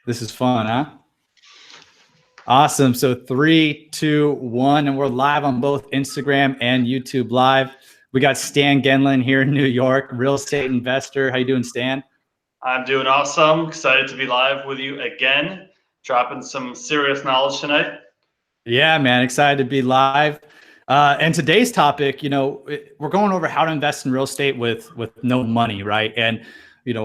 This is fun, huh? Awesome. So 3, 2, 1, and we're live on both Instagram and YouTube Live. We got Stan Gendlin here in New York, real estate investor. How you doing, Stan? I'm doing awesome. Excited to be live with you again, dropping some serious knowledge tonight. Yeah, man, excited to be live. And today's topic, we're going over how to invest in real estate with no money, right? And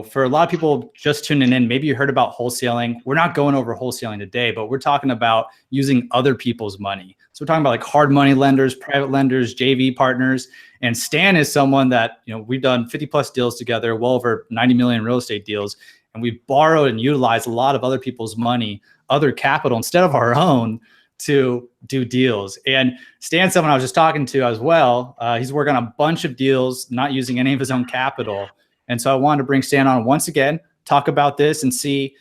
for a lot of people just tuning in, maybe you heard about wholesaling. We're not going over wholesaling today, but we're talking about using other people's money. So we're talking about like hard money lenders, private lenders, JV partners. And Stan is someone that, we've done 50 plus deals together, well over 90 million real estate deals. And we've borrowed and utilized a lot of other people's money, other capital instead of our own to do deals. And Stan's someone I was just talking to as well. He's working on a bunch of deals, not using any of his own capital. And so I wanted to bring Stan on once again, talk about this and see,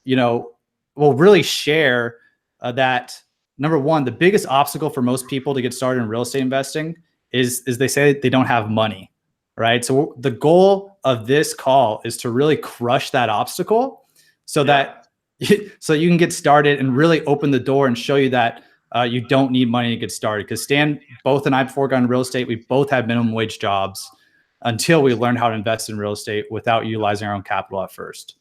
we'll really share that number one, the biggest obstacle for most people to get started in real estate investing is they say they don't have money, right? So the goal of this call is to really crush that obstacle so that so you can get started and really open the door and show you that you don't need money to get started. Because Stan, both and I, before going to real estate, we both had minimum wage jobs until we learned how to invest in real estate without utilizing our own capital at first.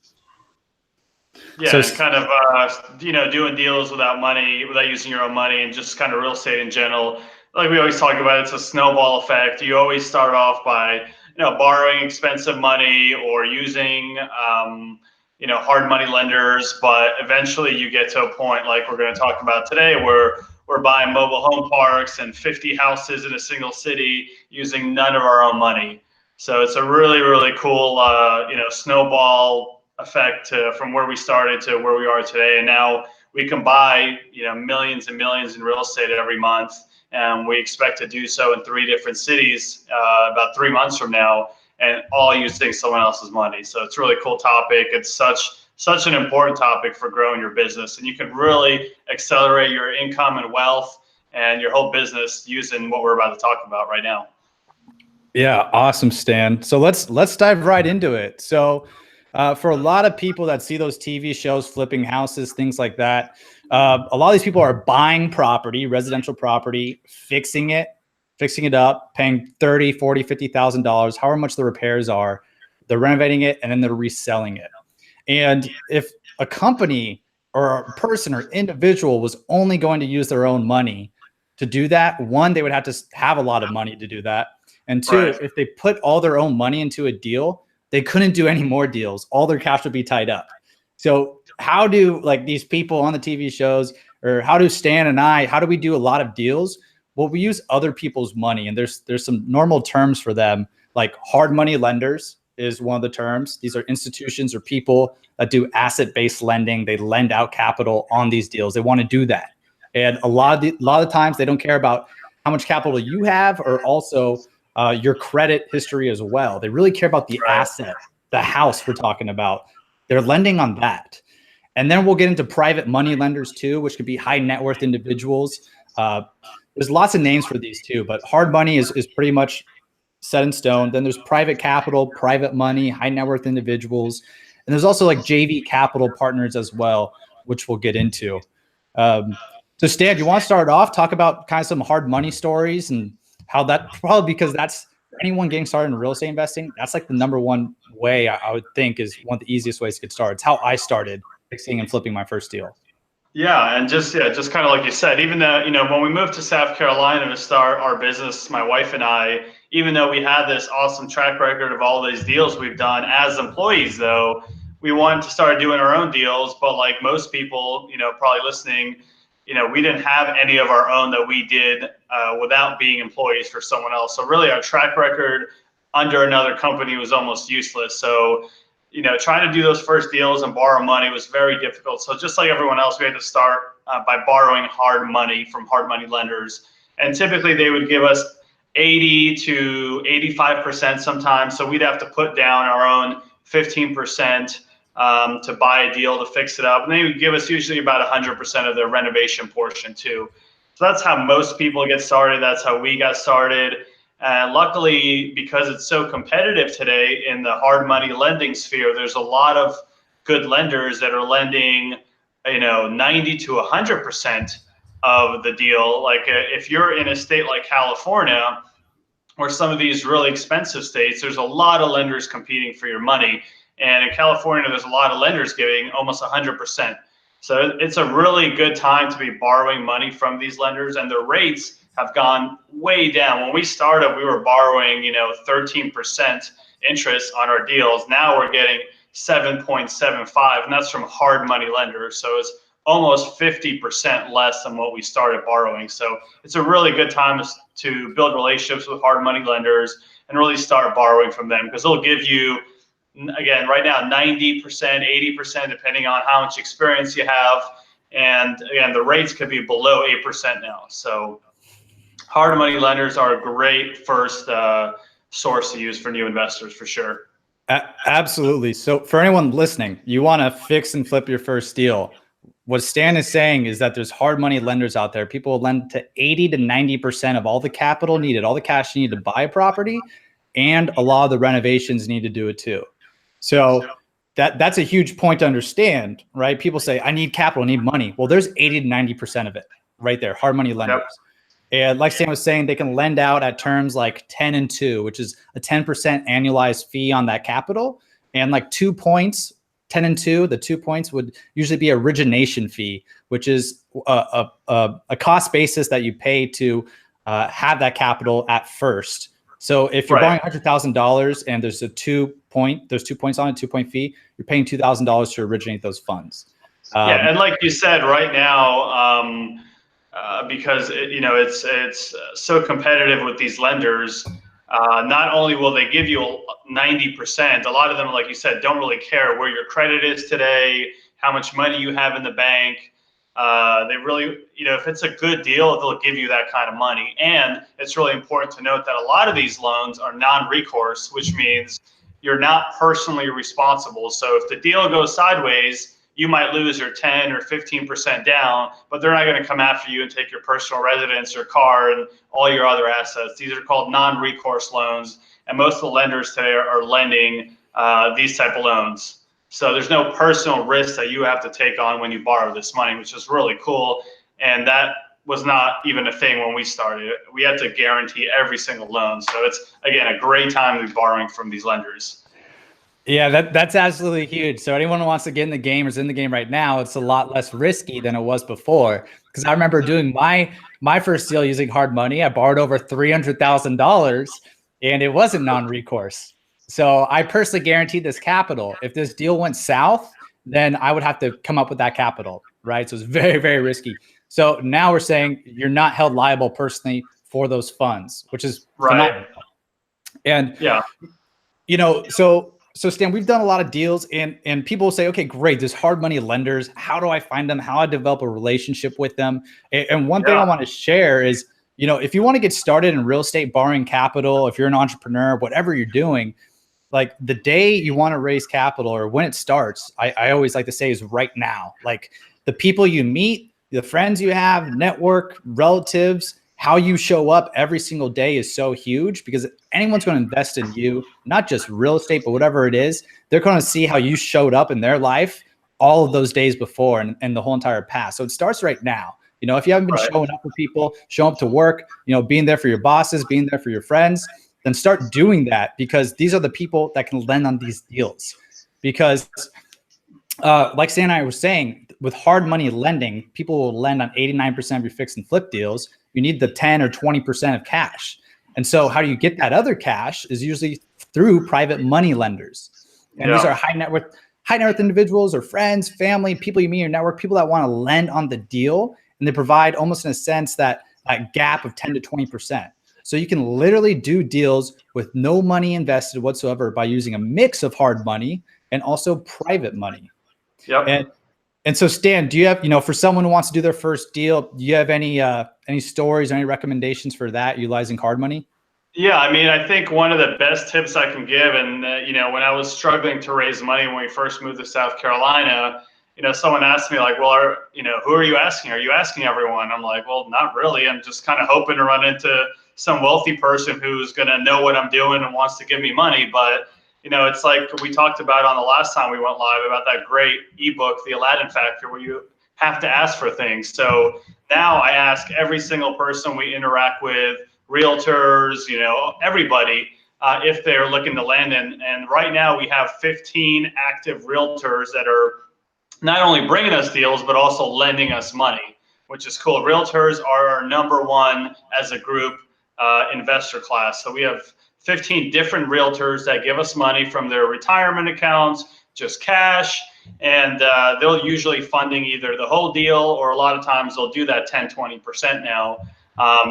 Yeah, so, and kind of, doing deals without money, without using your own money, and just kind of real estate in general. Like we always talk about, it's a snowball effect. You always start off by, borrowing expensive money or using, hard money lenders, but eventually you get to a point like we're going to talk about today where we're buying mobile home parks and 50 houses in a single city using none of our own money. So it's a really, really cool, snowball effect from where we started to where we are today. And now we can buy, millions and millions in real estate every month. And we expect to do so in 3 different cities about 3 months from now, and all using someone else's money. So it's a really cool topic. It's such an important topic for growing your business. And you can really accelerate your income and wealth and your whole business using what we're about to talk about right now. Yeah, awesome, Stan. So let's dive right into it. So for a lot of people that see those TV shows, flipping houses, things like that, a lot of these people are buying property, residential property, fixing it up, paying $30,000, $40,000, $50,000, however much the repairs are. They're renovating it and then they're reselling it. And if a company or a person or individual was only going to use their own money to do that, one, they would have to have a lot of money to do that. And two, if they put all their own money into a deal, they couldn't do any more deals. All their cash would be tied up. So how do like these people on the TV shows, or how do Stan and I, how do we do a lot of deals? Well, we use other people's money, and there's some normal terms for them, like hard money lenders is one of the terms. These are institutions or people that do asset-based lending. They lend out capital on these deals. They want to do that. And a lot of times they don't care about how much capital you have, or also your credit history as well. They really care about the asset, the house we're talking about. They're lending on that. And then we'll get into private money lenders too, which could be high net worth individuals. There's lots of names for these too, but hard money is pretty much set in stone. Then there's private capital, private money, high net worth individuals. And there's also like JV capital partners as well, which we'll get into. So Stan, do you want to start off, talk about kind of some hard money stories and how that, probably because that's for anyone getting started in real estate investing, that's like the number one way I would think is one of the easiest ways to get started. It's how I started fixing and flipping my first deal. Yeah, and just kind of like you said, even though, when we moved to South Carolina to start our business, my wife and I, even though we had this awesome track record of all these deals we've done as employees, though, we wanted to start doing our own deals. But like most people, probably listening, we didn't have any of our own that we did without being employees for someone else. So really our track record under another company was almost useless. So trying to do those first deals and borrow money was very difficult. So just like everyone else, we had to start by borrowing hard money from hard money lenders. And typically they would give us 80 to 85% sometimes. So we'd have to put down our own 15% to buy a deal to fix it up. And they would give us usually about 100% of their renovation portion too. So that's how most people get started. That's how we got started. And luckily, because it's so competitive today in the hard money lending sphere, there's a lot of good lenders that are lending, 90 to 100% of the deal. Like if you're in a state like California, or some of these really expensive states, there's a lot of lenders competing for your money. And in California, there's a lot of lenders giving almost 100%. So it's a really good time to be borrowing money from these lenders, and the rates have gone way down. When we started, we were borrowing, 13% interest on our deals. Now we're getting 7.75, and that's from hard money lenders. So it's almost 50% less than what we started borrowing. So it's a really good time to build relationships with hard money lenders and really start borrowing from them, because they'll give you, again, right now, 90%, 80%, depending on how much experience you have. And again, the rates could be below 8% now. So hard money lenders are a great first source to use for new investors, for sure. Absolutely. So for anyone listening, you want to fix and flip your first deal. What Stan is saying is that there's hard money lenders out there. People will lend to 80 to 90% of all the capital needed, all the cash you need to buy a property, and a lot of the renovations need to do it too. So that's a huge point to understand, right? People say, I need capital, I need money. Well, there's 80 to 90% of it right there, hard money lenders. Yep. And like Stan was saying, they can lend out at terms like 10 and 2, which is a 10% annualized fee on that capital. And like 2 points, 10 and 2, the 2 points would usually be origination fee, which is a cost basis that you pay to have that capital at first. So if you're borrowing $100,000 and there's 2 points on it, 2-point fee, you're paying $2,000 to originate those funds. Yeah, and like you said, right now, because it's so competitive with these lenders. Not only will they give you 90%, a lot of them, like you said, don't really care where your credit is today, how much money you have in the bank. They really, if it's a good deal, they'll give you that kind of money. And it's really important to note that a lot of these loans are non-recourse, which means you're not personally responsible. So if the deal goes sideways, you might lose your 10 or 15% down, but they're not going to come after you and take your personal residence, your car, and all your other assets. These are called non-recourse loans, and most of the lenders today are lending these type of loans. So there's no personal risk that you have to take on when you borrow this money, which is really cool. And that was not even a thing when we started. We had to guarantee every single loan. So it's, again, a great time to be borrowing from these lenders. Yeah, that's absolutely huge. So anyone who wants to get in the game or is in the game right now, it's a lot less risky than it was before. Because I remember doing my first deal using hard money. I borrowed over $300,000 and it wasn't non-recourse. So I personally guaranteed this capital. If this deal went south, then I would have to come up with that capital, right? So it's very, very risky. So now we're saying you're not held liable personally for those funds, which is phenomenal. And yeah, So Stan, we've done a lot of deals and people will say, okay, great. There's hard money lenders. How do I find them? How do I develop a relationship with them? And one thing I want to share is, if you want to get started in real estate, borrowing capital, if you're an entrepreneur, whatever you're doing, like the day you want to raise capital or when it starts, I always like to say is right now. Like the people you meet, the friends you have, network, relatives, how you show up every single day is so huge, because anyone's going to invest in you, not just real estate, but whatever it is. They're going to see how you showed up in their life all of those days before and the whole entire past. So it starts right now. If you haven't been showing up for people, showing up to work, being there for your bosses, being there for your friends, then start doing that, because these are the people that can lend on these deals. Because like Stan and I were saying, with hard money lending, people will lend on 89% of your fix and flip deals. You need the 10 or 20% of cash. And so how do you get that other cash is usually through private money lenders. And these are high net worth individuals or friends, family, people you meet in your network, people that want to lend on the deal. And they provide almost in a sense that gap of 10 to 20%. So you can literally do deals with no money invested whatsoever by using a mix of hard money and also private money. Yep. And so Stan, do you have, for someone who wants to do their first deal, do you have any stories or any recommendations for that utilizing hard money? Yeah, I think one of the best tips I can give, and when I was struggling to raise money when we first moved to South Carolina, someone asked me like, well, who are you asking? Are you asking everyone? I'm like, well, not really. I'm just kind of hoping to run into some wealthy person who's going to know what I'm doing and wants to give me money. But It's like we talked about on the last time we went live about that great ebook, The Aladdin Factor, where you have to ask for things. So now I ask every single person we interact with, realtors, everybody, if they're looking to land in. And right now we have 15 active realtors that are not only bringing us deals, but also lending us money, which is cool. Realtors are our number one as a group investor class. So we have 15 different realtors that give us money from their retirement accounts, just cash, and they'll usually funding either the whole deal, or a lot of times they'll do that 10, 20% now.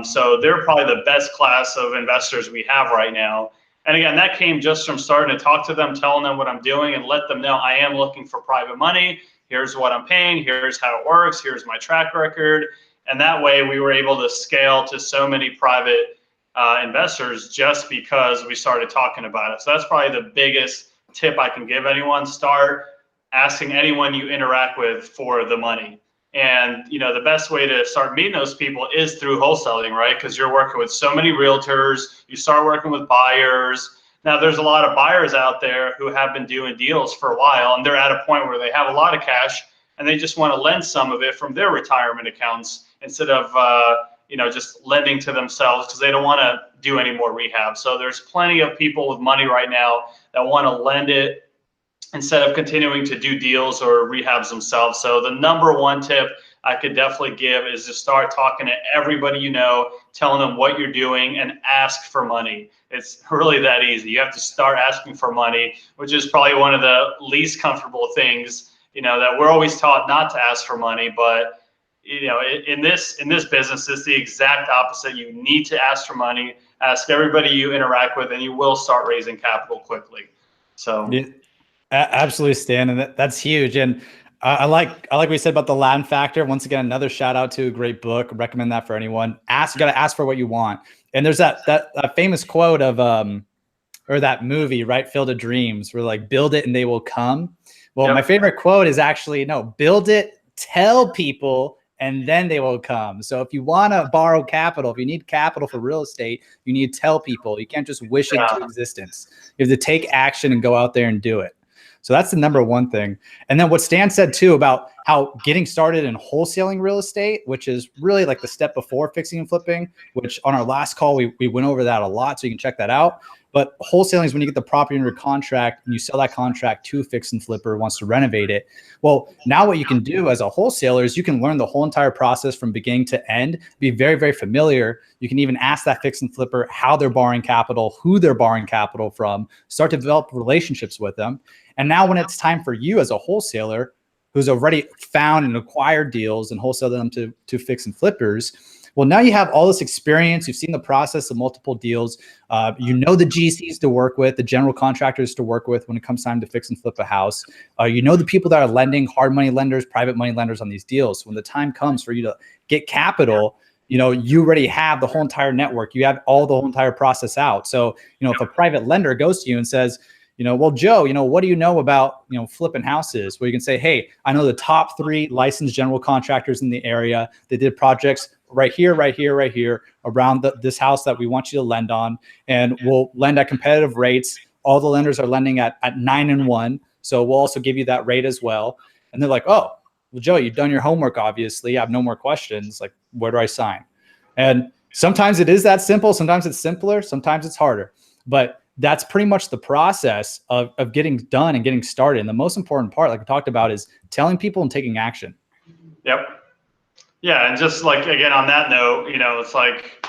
So they're probably the best class of investors we have right now. And again, that came just from starting to talk to them, telling them what I'm doing, and let them know I am looking for private money. Here's what I'm paying. Here's how it works. Here's my track record. And that way we were able to scale to so many private investors just because we started talking about it. So that's probably the biggest tip I can give anyone. Start asking anyone you interact with for the money. And the best way to start meeting those people is through wholesaling, right? Because you're working with so many realtors, you start working with buyers. Now there's a lot of buyers out there who have been doing deals for a while, and they're at a point where they have a lot of cash and they just want to lend some of it from their retirement accounts instead of just lending to themselves, because they don't want to do any more rehab. So there's plenty of people with money right now that want to lend it instead of continuing to do deals or rehabs themselves. So the number one tip I could definitely give is to start talking to everybody you know, telling them what you're doing, and ask for money. It's really that easy. You have to start asking for money, which is probably one of the least comfortable things, that we're always taught not to ask for money. But in this business, it's the exact opposite. You need to ask for money, ask everybody you interact with, and you will start raising capital quickly. So yeah, absolutely, Stan, and that's huge. And I like what you said about the land factor. Once again, another shout out to a great book. Recommend that for anyone. You got to ask for what you want. And there's that famous quote of or that movie, right? Field of Dreams, where like, build it and they will come. Well, Yep. My favorite quote is actually, no, build it, tell people, and then they will come. So if you want to borrow capital, if you need capital for real estate, you need to tell people. You can't just wish it into existence. You have to take action and go out there and do it. So that's the number one thing. And then what Stan said too about how getting started in wholesaling real estate, which is really like the step before fixing and flipping, which on our last call, we went over that a lot. So you can check that out. But wholesaling is when you get the property under contract and you sell that contract to a fix and flipper who wants to renovate it. Well, now what you can do as a wholesaler is you can learn the whole entire process from beginning to end, be very, very familiar. You can even ask that fix and flipper how they're borrowing capital, who they're borrowing capital from, start to develop relationships with them. And now when it's time for you as a wholesaler who's already found and acquired deals and wholesaled them to fix and flippers, well, now you have all this experience. You've seen the process of multiple deals. You know the GCs to work with, the general contractors to work with when it comes time to fix and flip a house. You know the people that are lending, hard money lenders, private money lenders on these deals. So when the time comes for you to get capital, you already have the whole entire network. You have the whole entire process out. So, if a private lender goes to you and says, well, Joe, what do you know about, flipping houses? Well, you can say, hey, I know the top 3 licensed general contractors in the area. They did projects right here, right here, right here around this house that we want you to lend on. And we'll lend at competitive rates. All the lenders are lending at 9-1. So we'll also give you that rate as well. And they're like, oh, well, Joe, you've done your homework, obviously. I have no more questions. Like, where do I sign? And sometimes it is that simple. Sometimes it's simpler. Sometimes it's harder. But that's pretty much the process of getting done and getting started. And the most important part, like we talked about, is telling people and taking action. Yep. Yeah. And just like, again, on that note, it's like,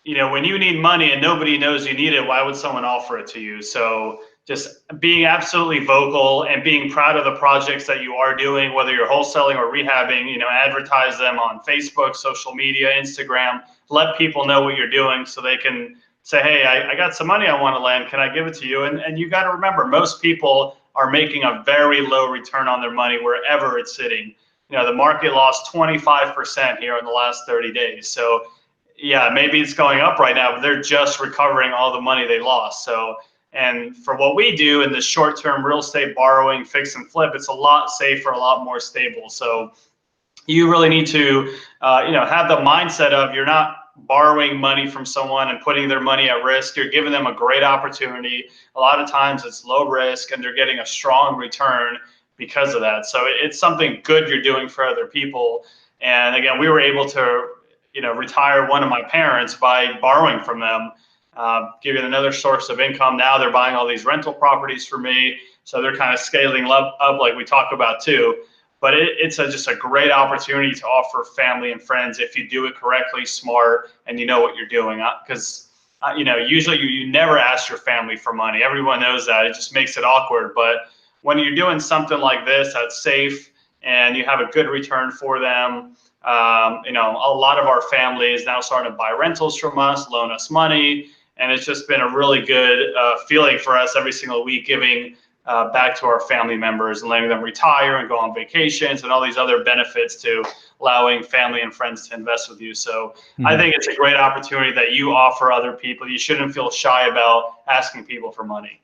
when you need money and nobody knows you need it, why would someone offer it to you? So just being absolutely vocal and being proud of the projects that you are doing, whether you're wholesaling or rehabbing, advertise them on Facebook, social media, Instagram, let people know what you're doing so they can say, hey, I got some money I want to lend. Can I give it to you? And you got to remember, most people are making a very low return on their money wherever it's sitting. The market lost 25% here in the last 30 days. So yeah, maybe it's going up right now, but they're just recovering all the money they lost. So, and for what we do in the short-term real estate borrowing, fix and flip, it's a lot safer, a lot more stable. So you really need to, have the mindset of you're not borrowing money from someone and putting their money at risk. You're giving them a great opportunity. A lot of times it's low risk and they're getting a strong return because of that. So it's something good you're doing for other people. And again, we were able to, retire one of my parents by borrowing from them, giving another source of income. Now they're buying all these rental properties for me. So they're kind of scaling up like we talk about too. But it's just a great opportunity to offer family and friends if you do it correctly, smart, and you know what you're doing. Because, usually you never ask your family for money. Everyone knows that. It just makes it awkward. But when you're doing something like this that's safe and you have a good return for them, a lot of our family is now starting to buy rentals from us, loan us money. And it's just been a really good feeling for us every single week, giving back to our family members and letting them retire and go on vacations and all these other benefits to allowing family and friends to invest with you. So I think it's a great opportunity that you offer other people. You shouldn't feel shy about asking people for money.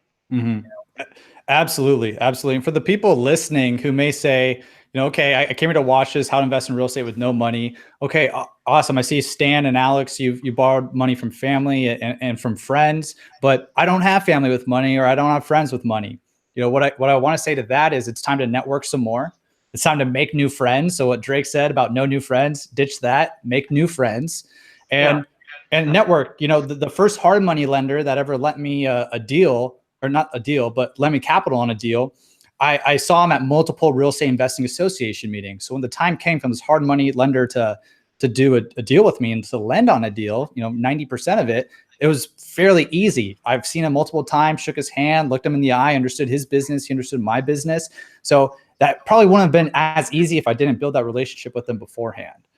Absolutely. Absolutely. And for the people listening who may say, okay, I came here to watch this, how to invest in real estate with no money. Okay, awesome. I see Stan and Alex, you borrowed money from family and from friends, but I don't have family with money, or I don't have friends with money. What I want to say to that is it's time to network some more. It's time to make new friends. So what Drake said about no new friends, ditch that, make new friends, and network. The first hard money lender that ever lent me a deal, or not a deal, but lent me capital on a deal, I saw him at multiple real estate investing association meetings. So when the time came from this hard money lender to do a deal with me and to lend on a deal, 90% of it, it was fairly easy. I've seen him multiple times, shook his hand, looked him in the eye, understood his business. He understood my business. So that probably wouldn't have been as easy if I didn't build that relationship with them beforehand.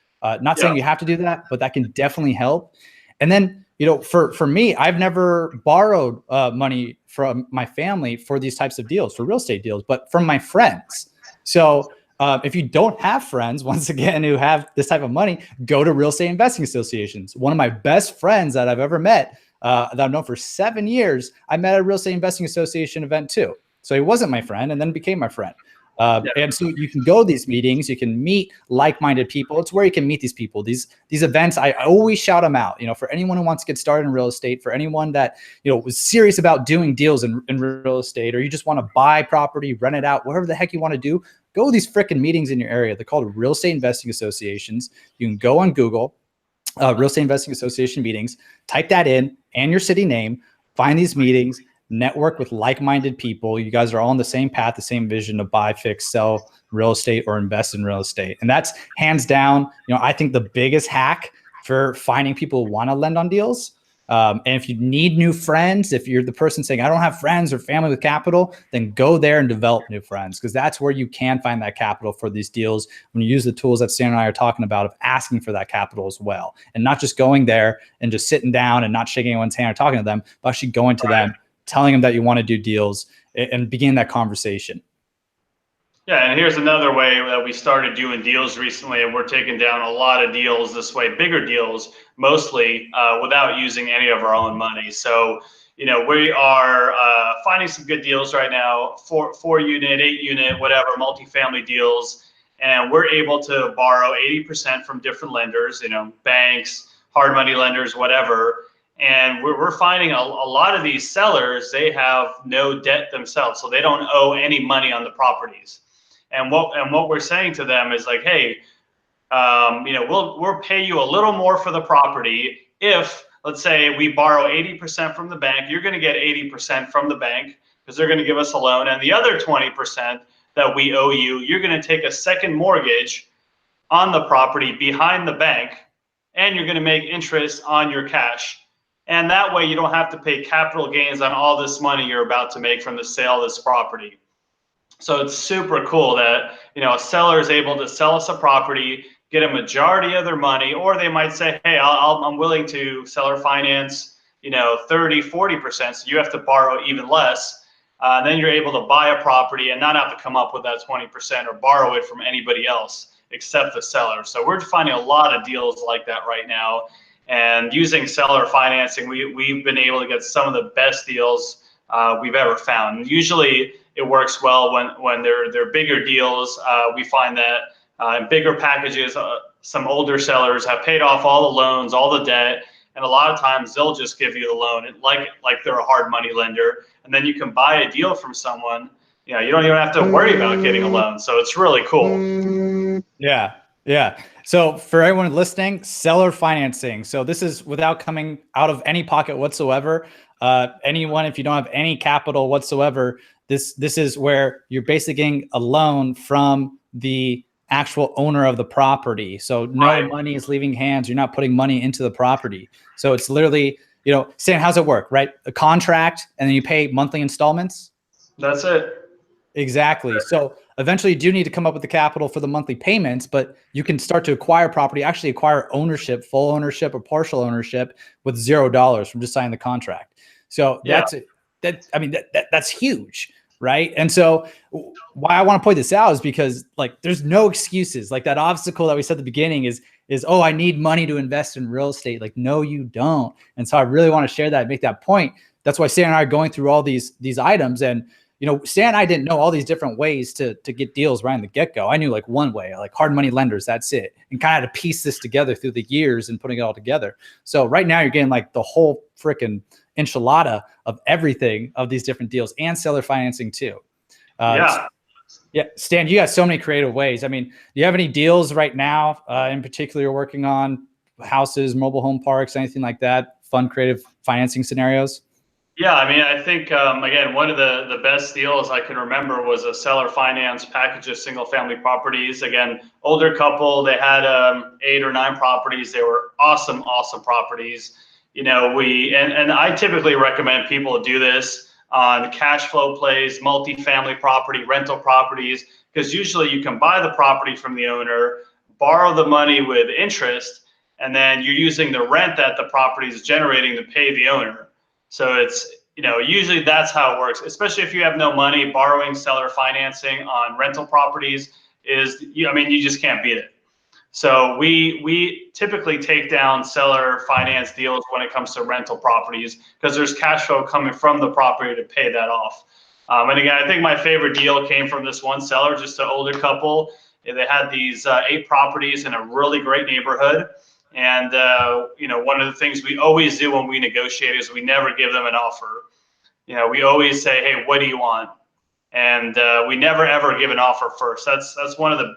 Not saying you have to do that, but that can definitely help. And then, for me, I've never borrowed money from my family for these types of deals, for real estate deals, but from my friends. So if you don't have friends, once again, who have this type of money, go to real estate investing associations. One of my best friends that I've ever met, that I've known for 7 years, I met at a real estate investing association event too. So he wasn't my friend and then became my friend. And so you can go to these meetings, you can meet like-minded people. It's where you can meet these people. These events, I always shout them out, for anyone who wants to get started in real estate, for anyone that, was serious about doing deals in real estate, or you just want to buy property, rent it out, whatever the heck you want to do, go to these freaking meetings in your area. They're called real estate investing associations. You can go on Google, real estate investing association meetings, type that in and your city name, find these meetings, network with like-minded people. You guys are all on the same path, the same vision to buy, fix, sell real estate or invest in real estate. And that's hands down, I think the biggest hack for finding people who want to lend on deals. And if you need new friends, if you're the person saying, I don't have friends or family with capital, then go there and develop new friends, because that's where you can find that capital for these deals when you use the tools that Stan and I are talking about, of asking for that capital as well. And not just going there and just sitting down and not shaking anyone's hand or talking to them, but actually going to them, telling them that you want to do deals, and begin that conversation. Yeah, and here's another way that we started doing deals recently, and we're taking down a lot of deals this way, bigger deals, mostly without using any of our own money. So, we are finding some good deals right now, 4-unit, 8-unit, whatever, multifamily deals, and we're able to borrow 80% from different lenders, banks, hard money lenders, whatever. And we're finding a lot of these sellers, they have no debt themselves, so they don't owe any money on the properties. And what we're saying to them is like, hey, we'll pay you a little more for the property if, let's say, we borrow 80% from the bank. You're going to get 80% from the bank because they're going to give us a loan, and the other 20% that we owe you, you're going to take a second mortgage on the property behind the bank, and you're going to make interest on your cash. And that way you don't have to pay capital gains on all this money you're about to make from the sale of this property. So it's super cool that, a seller is able to sell us a property, get a majority of their money, or they might say, hey, I'm willing to seller finance, 30, 40%. So you have to borrow even less. Then you're able to buy a property and not have to come up with that 20% or borrow it from anybody else except the seller. So we're finding a lot of deals like that right now. And using seller financing, we've been able to get some of the best deals we've ever found. And usually it works well when they're bigger deals. We find that bigger packages. Some older sellers have paid off all the loans, all the debt, and a lot of times they'll just give you the loan like they're a hard money lender, and then you can buy a deal from someone. You don't even have to worry about getting a loan. So it's really cool. Yeah. Yeah. So for everyone listening, seller financing. So this is without coming out of any pocket whatsoever. Anyone, if you don't have any capital whatsoever, this is where you're basically getting a loan from the actual owner of the property. So no money is leaving hands. You're not putting money into the property. So it's literally, Stan, how's it work, right? A contract, and then you pay monthly installments. That's it. Exactly. So eventually you do need to come up with the capital for the monthly payments, but you can start to acquire property, actually acquire ownership, full ownership or partial ownership with $0 from just signing the contract. So that's huge. Right. And so why I want to point this out is because there's no excuses. Like that obstacle that we said at the beginning is, oh, I need money to invest in real estate. Like, no, you don't. And so I really want to share that, make that point. That's why Stan and I are going through all these items. And Stan and I didn't know all these different ways to get deals right in the get-go. I knew one way, like hard money lenders, that's it. And kind of had to piece this together through the years and putting it all together. So right now you're getting the whole freaking enchilada of everything of these different deals and seller financing too. Yeah. Stan, you got so many creative ways. I mean, do you have any deals right now in particular you're working on? Houses, mobile home parks, anything like that? Fun, creative financing scenarios? Yeah, I mean, I think, again, one of the best deals I can remember was a seller finance package of single family properties. Again, older couple, they had 8 or 9 properties. They were awesome properties. And I typically recommend people do this on cash flow plays, multifamily property, rental properties, because usually you can buy the property from the owner, borrow the money with interest, and then you're using the rent that the property is generating to pay the owner. So it's, usually that's how it works, especially if you have no money. Borrowing seller financing on rental properties is, you just can't beat it. So we typically take down seller finance deals when it comes to rental properties because there's cash flow coming from the property to pay that off. And again, I think my favorite deal came from this one seller, just an older couple. They had these 8 properties in a really great neighborhood. And, one of the things we always do when we negotiate is we never give them an offer. We always say, hey, what do you want? And we never, ever give an offer first. That's one of the,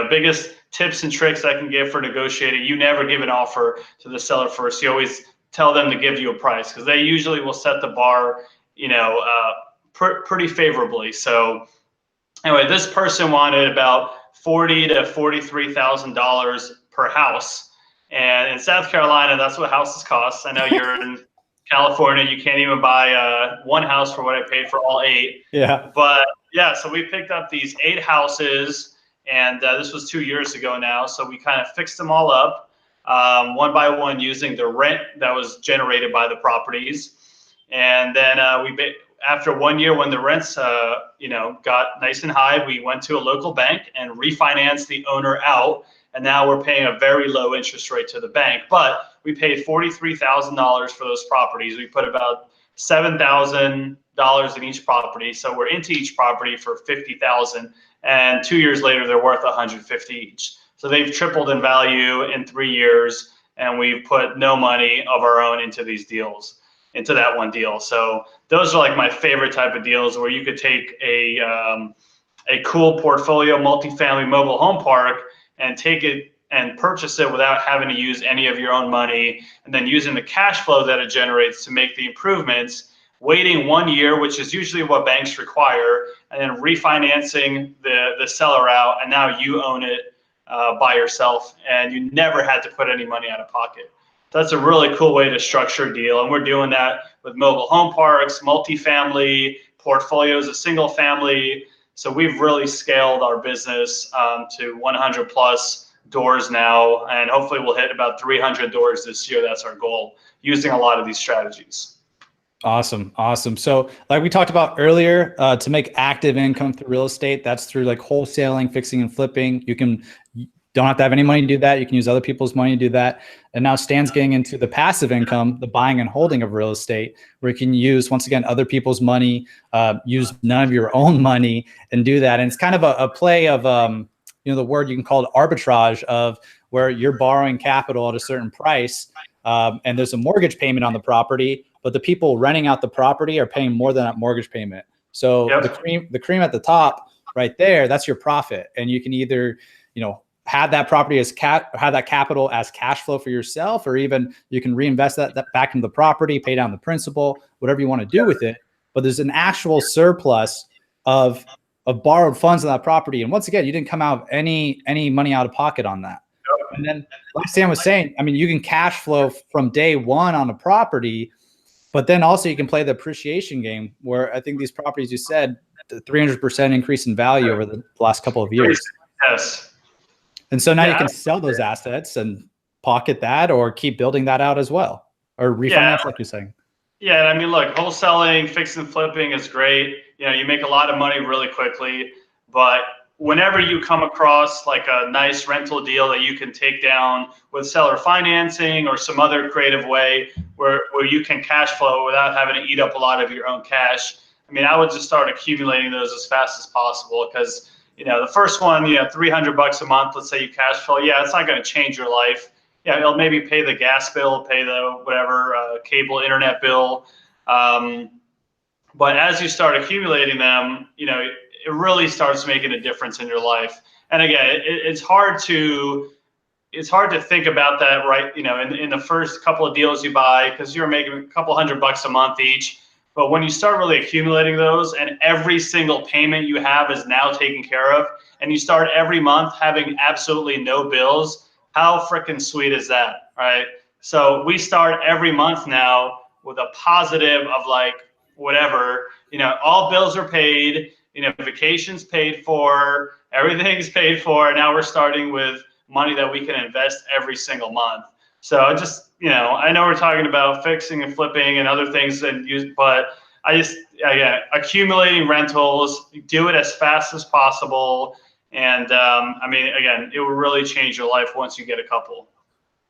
biggest tips and tricks I can give for negotiating. You never give an offer to the seller first. You always tell them to give you a price because they usually will set the bar, pretty favorably. So anyway, this person wanted about $40,000 to $43,000 per house. And in South Carolina, that's what houses cost. I know you're in California, you can't even buy one house for what I paid for all 8. Yeah. But yeah, so we picked up these 8 houses, and this was 2 years ago now. So we kind of fixed them all up one by one using the rent that was generated by the properties. And then after 1 year, when the rents got nice and high, we went to a local bank and refinanced the owner out. And now we're paying a very low interest rate to the bank. But we paid $43,000 for those properties. We put about $7,000 in each property. So we're into each property for $50,000. And 2 years later, they're worth $150 each. So they've tripled in value in 3 years. And we've put no money of our own into these deals, into that one deal. So those are my favorite type of deals where you could take a cool portfolio multifamily mobile home park and take it and purchase it without having to use any of your own money, and then using the cash flow that it generates to make the improvements, waiting 1 year, which is usually what banks require, and then refinancing the seller out, and now you own it by yourself, and you never had to put any money out of pocket. That's a really cool way to structure a deal, and we're doing that with mobile home parks, multifamily, portfolios of single family. So we've really scaled our business to 100 plus doors now, and hopefully we'll hit about 300 doors this year. That's our goal, using a lot of these strategies. Awesome. So like we talked about earlier, to make active income through real estate, that's through wholesaling, fixing and flipping. You don't have to have any money to do that. You can use other people's money to do that. And now Stan's getting into the passive income, the buying and holding of real estate, where you can use, once again, other people's money, use none of your own money and do that. And it's kind of a play of, the word you can call it arbitrage, of where you're borrowing capital at a certain price, and there's a mortgage payment on the property, but the people renting out the property are paying more than that mortgage payment. So the cream at the top right there, that's your profit. And you can either, have that property as have that capital as cash flow for yourself, or even you can reinvest that back into the property, pay down the principal, whatever you want to do with it. But there's an actual surplus of borrowed funds on that property. And once again, you didn't come out any money out of pocket on that. And then, like Stan was saying, I mean, you can cash flow from day one on a property, but then also you can play the appreciation game, where I think these properties, you said, the 300% increase in value over the last couple of years. Yes. And so now you can sell those assets and pocket that, or keep building that out as well, or refinance, like you're saying. Yeah, I mean, look, wholesaling, fix and flipping is great. You make a lot of money really quickly, but whenever you come across like a nice rental deal that you can take down with seller financing or some other creative way where you can cash flow without having to eat up a lot of your own cash, I mean, I would just start accumulating those as fast as possible, because the first one, $300 a month, let's say you cash flow. Yeah, it's not going to change your life. Yeah, it'll maybe pay the gas bill, pay the whatever cable internet bill. But as you start accumulating them, it really starts making a difference in your life. And again, it's hard to think about that, right? In the first couple of deals you buy, because you're making a couple $100 a month each. But when you start really accumulating those, and every single payment you have is now taken care of, and you start every month having absolutely no bills, how freaking sweet is that, right? So we start every month now with a positive of like, whatever, all bills are paid, vacations paid for, everything's paid for. And now we're starting with money that we can invest every single month. So just, I know we're talking about fixing and flipping and other things, but accumulating rentals, do it as fast as possible. And I mean, again, it will really change your life once you get a couple.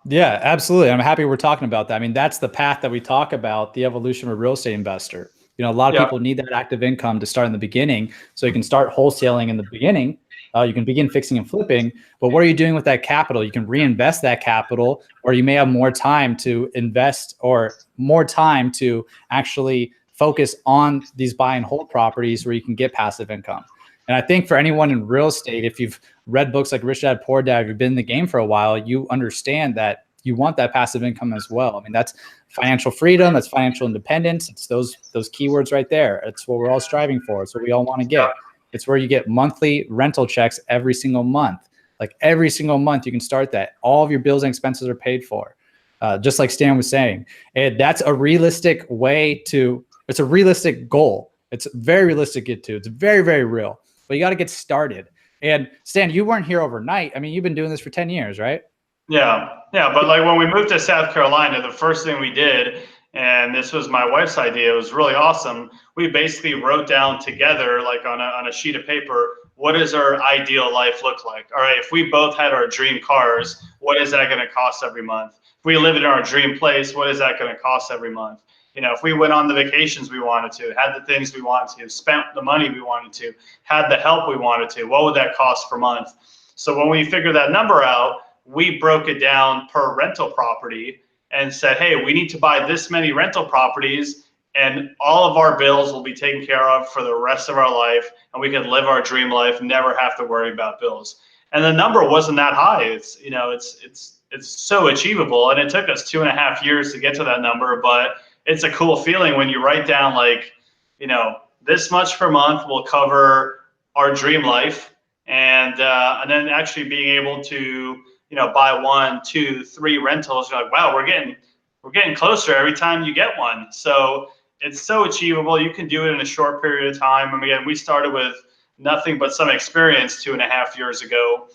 Yeah, absolutely. I'm happy we're talking about that. I mean, that's the path that we talk about, the evolution of a real estate investor. A lot of people need that active income to start in the beginning. So you can start wholesaling in the beginning. You can begin fixing and flipping, but what are you doing with that capital? You can reinvest that capital, or you may have more time to invest, or more time to actually focus on these buy and hold properties where you can get passive income. And I think for anyone in real estate, if you've read books like Rich Dad Poor Dad, you've been in the game for a while, you understand that you want that passive income as well. I mean, that's financial freedom, that's financial independence. It's those keywords right there. It's what we're all striving for. It's what we all want to get. It's where you get monthly rental checks every single month. Like every single month, you can start that. All of your bills and expenses are paid for. Just like Stan was saying, and that's a realistic it's a realistic goal. It's very realistic to get to. It's very, very real, but you got to get started. And Stan, you weren't here overnight. I mean, you've been doing this for 10 years, right? Yeah. But like when we moved to South Carolina, the first thing we did, and this was my wife's idea, it was really awesome. We basically wrote down together, like on a sheet of paper, what does our ideal life look like? All right, if we both had our dream cars, what is that going to cost every month? If we lived in our dream place, what is that going to cost every month? If we went on the vacations we wanted to, had the things we wanted to, spent the money we wanted to, had the help we wanted to, what would that cost per month? So when we figured that number out, we broke it down per rental property and said, hey, we need to buy this many rental properties, and all of our bills will be taken care of for the rest of our life, and we can live our dream life, never have to worry about bills. And the number wasn't that high. It's so achievable, and it took us 2.5 years to get to that number, but it's a cool feeling when you write down like, this much per month will cover our dream life, and then actually being able to buy 1, 2, 3 rentals. You're like, wow, we're getting closer every time you get one. So it's so achievable. You can do it in a short period of time. And again, we started with nothing but some experience 2.5 years ago.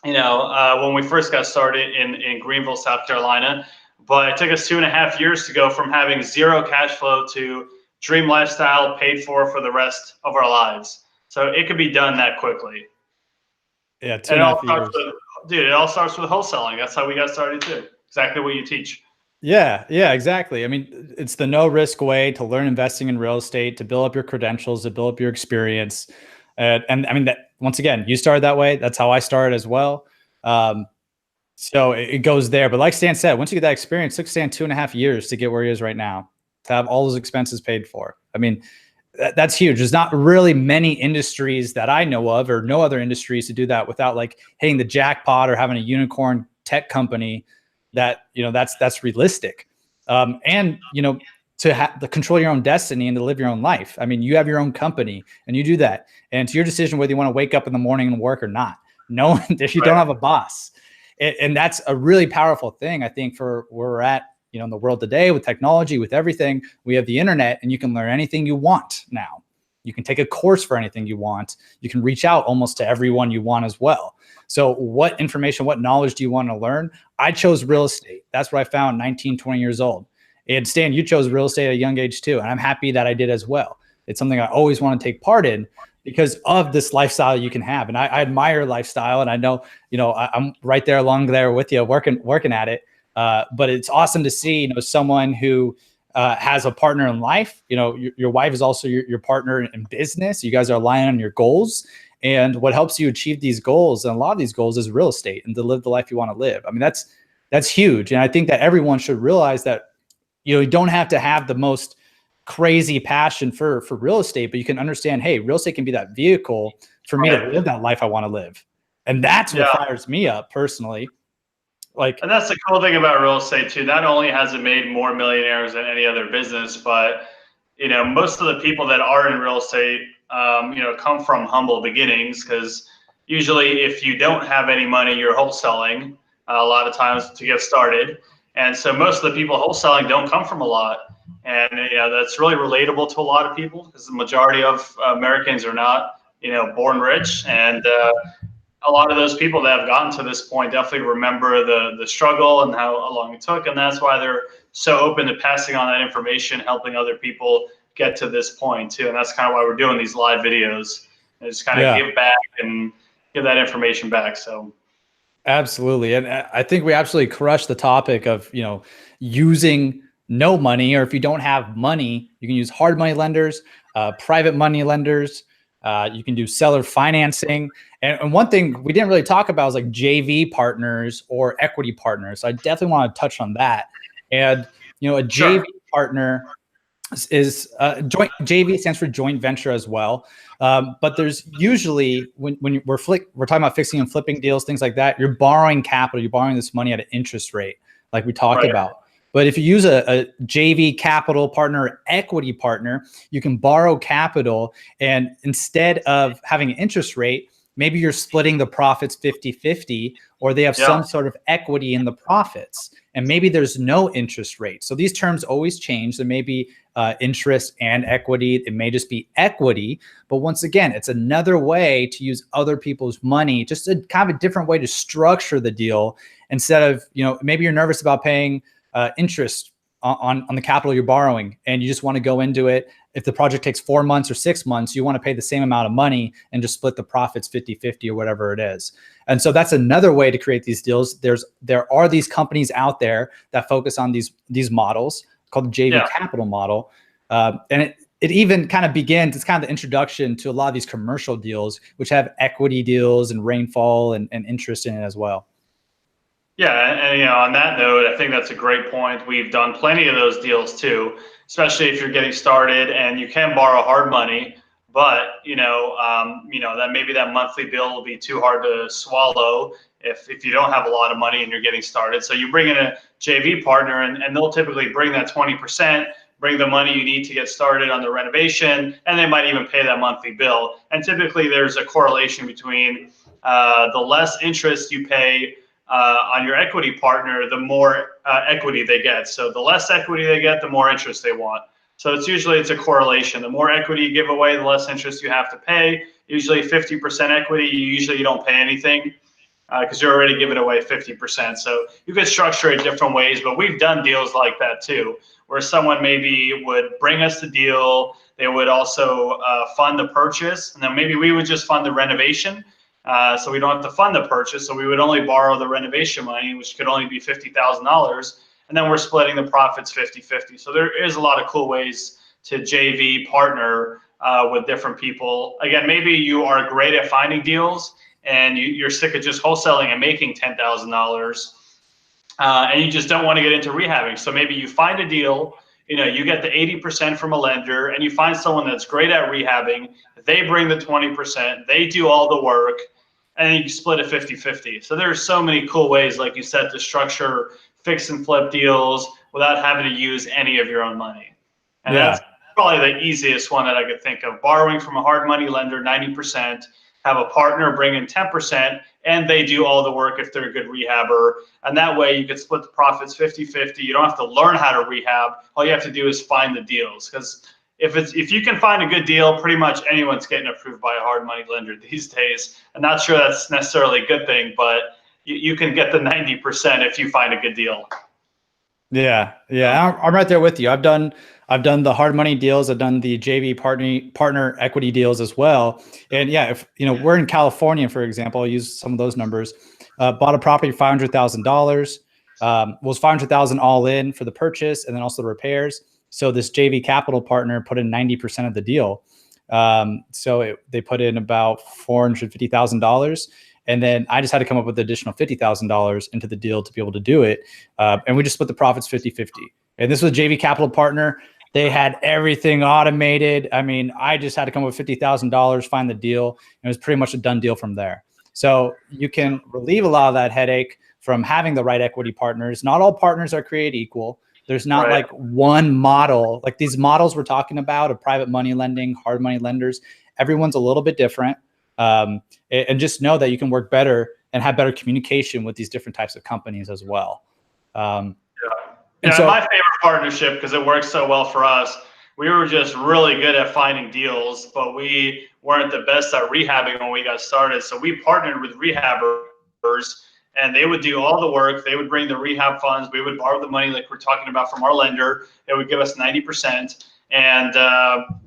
When we first got started in Greenville, South Carolina, but it took us 2.5 years to go from having zero cash flow to dream lifestyle paid for the rest of our lives. So it could be done that quickly. Yeah, 2.5 years. Dude, it all starts with wholesaling. That's how we got started too. Exactly what you teach. Yeah, exactly. I mean, it's the no risk way to learn investing in real estate, to build up your credentials, to build up your experience. And I mean, that once again, you started that way. That's how I started as well. So it goes there. But like Stan said, once you get that experience, it took Stan 2.5 years to get where he is right now, to have all those expenses paid for. I mean, that's huge. There's not really many industries that I know of, or no other industries to do that without like hitting the jackpot or having a unicorn tech company that, that's realistic. And, to control your own destiny and to live your own life. I mean, you have your own company and you do that. And it's your decision whether you want to wake up in the morning and work or not. No, if you don't have a boss. And that's a really powerful thing, I think, for where we're at, in the world today with technology, with everything. We have the internet and you can learn anything you want now. You can take a course for anything you want. You can reach out almost to everyone you want as well. So what information, what knowledge do you want to learn? I chose real estate. That's what I found 19, 20 years old. And Stan, you chose real estate at a young age too. And I'm happy that I did as well. It's something I always want to take part in because of this lifestyle you can have. And I admire your lifestyle. And I know, I'm right there along there with you working at it. But it's awesome to see, someone who has a partner in life. Your wife is also your partner in business. You guys are aligning on your goals. And what helps you achieve these goals, and a lot of these goals, is real estate and to live the life you want to live. I mean, that's huge. And I think that everyone should realize that, you don't have to have the most crazy passion for real estate, but you can understand, hey, real estate can be that vehicle for me to live that life I want to live. And that's what fires me up personally. And that's the cool thing about real estate too. Not only has it made more millionaires than any other business, but most of the people that are in real estate, come from humble beginnings, because usually if you don't have any money, you're wholesaling a lot of times to get started. And so most of the people wholesaling don't come from a lot. And that's really relatable to a lot of people, because the majority of Americans are not, born rich. And a lot of those people that have gotten to this point definitely remember the struggle and how long it took. And that's why they're so open to passing on that information, helping other people get to this point too. And that's kind of why we're doing these live videos, and just kind of give back and give that information back. So absolutely. And I think we absolutely crushed the topic of, using no money, or if you don't have money, you can use hard money lenders, private money lenders. You can do seller financing. And one thing we didn't really talk about is like JV partners or equity partners. So I definitely want to touch on that. And, a JV partner is joint. JV stands for joint venture as well. But there's usually, when we're talking about fixing and flipping deals, things like that, you're borrowing capital, you're borrowing this money at an interest rate, like we talked about. But if you use a JV capital partner, equity partner, you can borrow capital, and instead of having an interest rate, maybe you're splitting the profits 50-50, or they have some sort of equity in the profits, and maybe there's no interest rate. So these terms always change. There may be interest and equity. It may just be equity. But once again, it's another way to use other people's money, just a kind of a different way to structure the deal. Instead of, maybe you're nervous about paying interest on the capital you're borrowing, and you just want to go into it. If the project takes 4 months or 6 months, you want to pay the same amount of money and just split the profits 50-50 or whatever it is. And so that's another way to create these deals. There are these companies out there that focus on these models called the JV capital model. And it even kind of begins, it's kind of the introduction to a lot of these commercial deals, which have equity deals and rainfall and interest in it as well. Yeah, and on that note, I think that's a great point. We've done plenty of those deals too, especially if you're getting started and you can borrow hard money, but that maybe that monthly bill will be too hard to swallow if you don't have a lot of money and you're getting started. So you bring in a JV partner, and they'll typically bring that 20%, bring the money you need to get started on the renovation, and they might even pay that monthly bill. And typically there's a correlation between the less interest you pay on your equity partner, the more equity they get. So the less equity they get, the more interest they want. So it's a correlation. The more equity you give away, the less interest you have to pay. Usually 50% equity, you don't pay anything because you're already giving away 50%. So you could structure it different ways, but we've done deals like that too, where someone maybe would bring us the deal. They would also fund the purchase, and then maybe we would just fund the renovation. So we don't have to fund the purchase. So we would only borrow the renovation money, which could only be $50,000. And then we're splitting the profits 50-50. So there is a lot of cool ways to JV partner with different people. Again, maybe you are great at finding deals and you're sick of just wholesaling and making $10,000, and you just don't want to get into rehabbing. So maybe you find a deal, you get the 80% from a lender, and you find someone that's great at rehabbing. They bring the 20%, they do all the work, and you split it 50-50. So there's so many cool ways, like you said, to structure fix and flip deals without having to use any of your own money. And that's probably the easiest one that I could think of. Borrowing from a hard money lender, 90%, have a partner bring in 10%, and they do all the work if they're a good rehabber. And that way you could split the profits 50-50. You don't have to learn how to rehab. All you have to do is find the deals. Because if you can find a good deal, pretty much anyone's getting approved by a hard money lender these days. I'm not sure that's necessarily a good thing, but you can get the 90% if you find a good deal. Yeah, I'm right there with you. I've done the hard money deals. I've done the JV partner equity deals as well. And yeah, if we're in California, for example, I'll use some of those numbers. Bought a property for $500,000. Was $500,000 all in for the purchase and then also the repairs. So this JV capital partner put in 90% of the deal. They put in about $450,000. And then I just had to come up with the additional $50,000 into the deal to be able to do it. And we just split the profits 50-50. And this was a JV capital partner. They had everything automated. I mean, I just had to come up with $50,000, find the deal. And it was pretty much a done deal from there. So you can relieve a lot of that headache from having the right equity partners. Not all partners are created equal. There's not like one model, like these models we're talking about of private money lending, hard money lenders. Everyone's a little bit different. And just know that you can work better and have better communication with these different types of companies as well. So my favorite partnership, because it works so well for us, we were just really good at finding deals, but we weren't the best at rehabbing when we got started. So we partnered with rehabbers, and they would do all the work. They would bring the rehab funds. We would borrow the money like we're talking about from our lender. They would give us 90%. And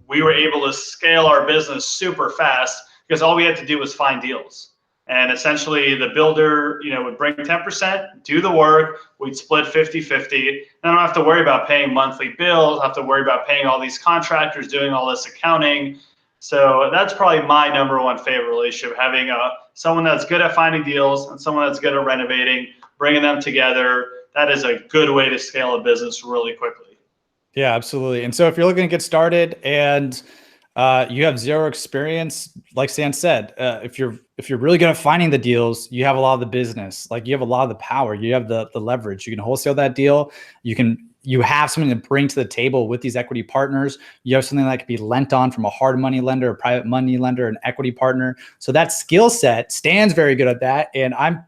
we were able to scale our business super fast because all we had to do was find deals. And essentially the builder, would bring 10%, do the work. We'd split 50-50. Then I don't have to worry about paying monthly bills. I have to worry about paying all these contractors, doing all this accounting. So that's probably my number one favorite relationship, having someone that's good at finding deals and someone that's good at renovating, bringing them together. That is a good way to scale a business really quickly. Yeah, absolutely. And so if you're looking to get started and you have zero experience, like Stan said, if you're really good at finding the deals, you have a lot of the business. Like you have a lot of the power. You have the leverage. You can wholesale that deal. You have something to bring to the table with these equity partners. You have something that could be lent on from a hard money lender, a private money lender, an equity partner. So that skill set, Stan's very good at that, and I'd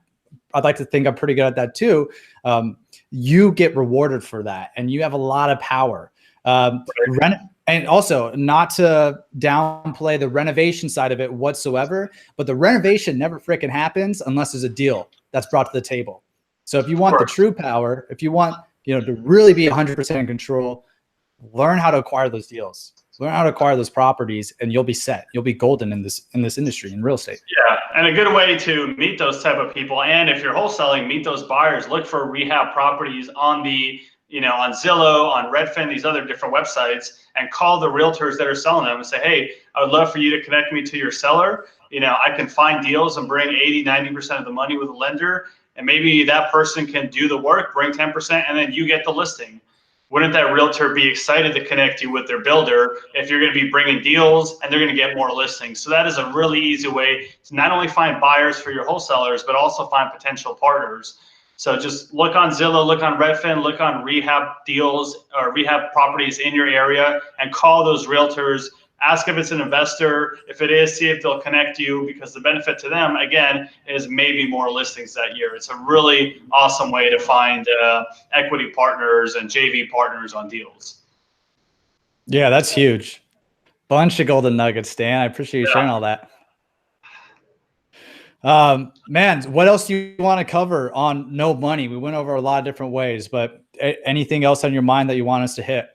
like to think I'm pretty good at that too. You get rewarded for that, and you have a lot of power. And also, not to downplay the renovation side of it whatsoever, but the renovation never freaking happens unless there's a deal that's brought to the table. So if you want the true power, if you want to really be 100% in control, learn how to acquire those deals, learn how to acquire those properties, and you'll be set. You'll be golden in this industry, in real estate. Yeah, and a good way to meet those type of people, and if you're wholesaling, meet those buyers. Look for rehab properties on the on Zillow, on Redfin, these other different websites, and call the realtors that are selling them and say, hey, I would love for you to connect me to your seller. I can find deals and bring 80-90% of the money with a lender, and maybe that person can do the work, bring 10%, and then you get the listing. Wouldn't that realtor be excited to connect you with their builder if you're going to be bringing deals and they're going to get more listings? So that is a really easy way to not only find buyers for your wholesalers, but also find potential partners. So just look on Zillow, look on Redfin, look on rehab deals or rehab properties in your area, and call those realtors. Ask if it's an investor. If it is, see if they'll connect you, because the benefit to them, again, is maybe more listings that year. It's a really awesome way to find equity partners and JV partners on deals. Yeah, that's huge. Bunch of golden nuggets, Stan. I appreciate you sharing all that. Man, what else do you want to cover on no money? We went over a lot of different ways, but anything else on your mind that you want us to hit?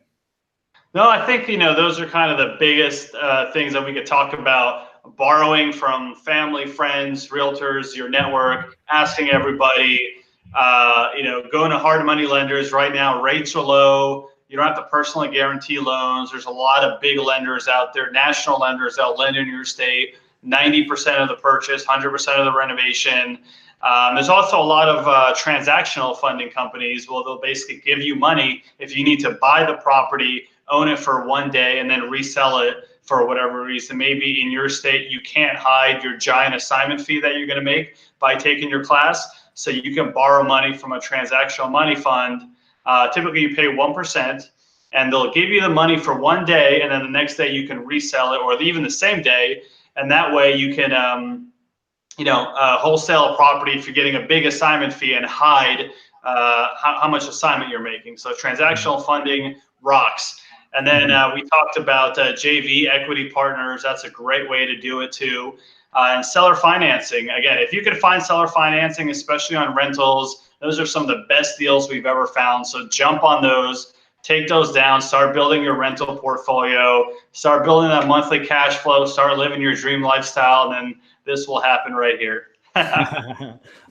No, I think, those are kind of the biggest things that we could talk about. Borrowing from family, friends, realtors, your network, asking everybody, going to hard money lenders right now. Rates are low. You don't have to personally guarantee loans. There's a lot of big lenders out there, national lenders that'll lend in your state, 90% of the purchase, 100% of the renovation. There's also a lot of transactional funding companies. Well, they'll basically give you money if you need to buy the property, own it for one day, and then resell it for whatever reason. Maybe in your state, you can't hide your giant assignment fee that you're going to make by taking your class. So you can borrow money from a transactional money fund. Typically, you pay 1%, and they'll give you the money for one day, and then the next day you can resell it, or even the same day. And that way you can wholesale a property if you're getting a big assignment fee and hide how much assignment you're making. So transactional funding rocks. And then we talked about JV equity partners. That's a great way to do it too. And seller financing. Again, if you can find seller financing, especially on rentals, those are some of the best deals we've ever found. So jump on those, take those down, start building your rental portfolio, start building that monthly cash flow, start living your dream lifestyle, and then this will happen right here.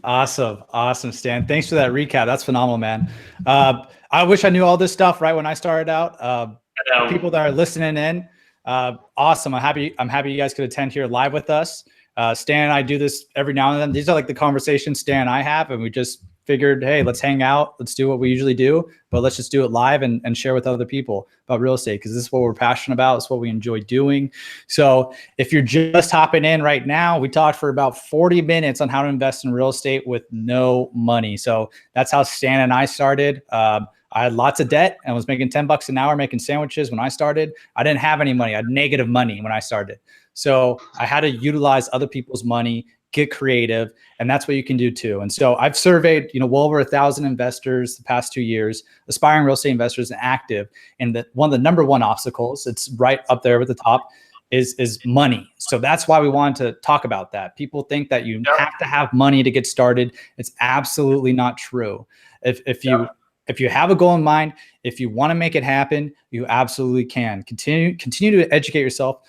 Awesome, Stan. Thanks for that recap. That's phenomenal, man. I wish I knew all this stuff right when I started out. The people that are listening in, awesome. I'm happy you guys could attend here live with us. Stan and I do this every now and then. These are like the conversations Stan and I have, and we just figured, hey, let's hang out. Let's do what we usually do, but let's just do it live and share with other people about real estate, because this is what we're passionate about. It's what we enjoy doing. So if you're just hopping in right now, we talked for about 40 minutes on how to invest in real estate with no money. So that's how Stan and I started. I had lots of debt and was making $10 an hour making sandwiches when I started. I didn't have any money. I had negative money when I started. So I had to utilize other people's money, get creative, and that's what you can do too. And so I've surveyed, well over 1,000 investors the past 2 years, aspiring real estate investors and active. And one of the number one obstacles, it's right up there at the top, is money. So that's why we wanted to talk about that. People think that you have to have money to get started. It's absolutely not true. If you have a goal in mind, if you want to make it happen, you absolutely can. Continue to educate yourself.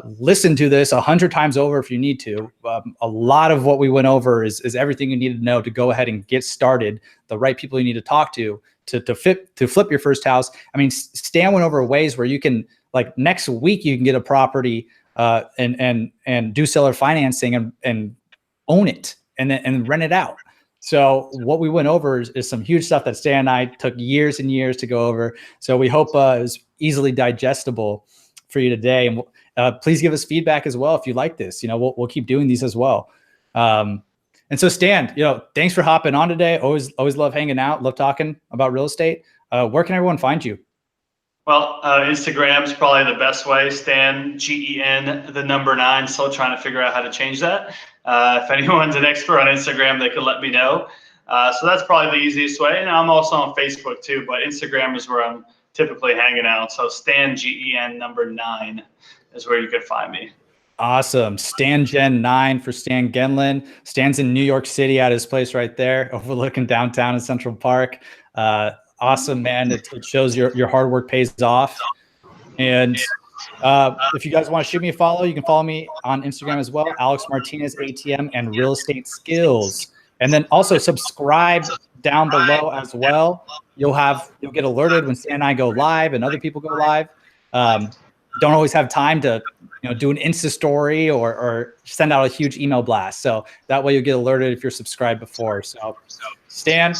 Listen to this 100 times over if you need to. A lot of what we went over is everything you need to know to go ahead and get started. The right people you need to talk to flip your first house. I mean, Stan went over ways where you can, like, next week you can get a property and do seller financing and own it and rent it out. So what we went over is some huge stuff that Stan and I took years and years to go over. So we hope it was easily digestible for you today. And please give us feedback as well if you like this. We'll keep doing these as well. And so Stan, thanks for hopping on today. Always love hanging out, love talking about real estate. Where can everyone find you? Well, Instagram's probably the best way. Stan, Gen, the number 9. Still trying to figure out how to change that. If anyone's an expert on Instagram, they could let me know. So that's probably the easiest way. And I'm also on Facebook too, but Instagram is where I'm typically hanging out. So Stan, Gen, number 9 is where you could find me. Awesome. Stan Gen 9 for Stan Gendlin. Stan's in New York City at his place right there, overlooking downtown in Central Park. Awesome, man. It shows your hard work pays off. And if you guys want to shoot me a follow, you can follow me on Instagram as well, Alex Martinez ATM and Real Estate Skills. And then also subscribe down below as well. You'll get alerted when Stan and I go live and other people go live. Don't always have time to do an Insta story or send out a huge email blast. So that way you'll get alerted if you're subscribed before. So Stan,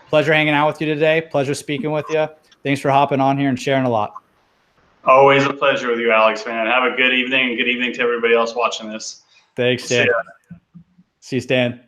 pleasure hanging out with you today. Pleasure speaking with you. Thanks for hopping on here and sharing a lot. Always a pleasure with you, Alex, man. Have a good evening, and good evening to everybody else watching this. Thanks, Stan. See you, Stan.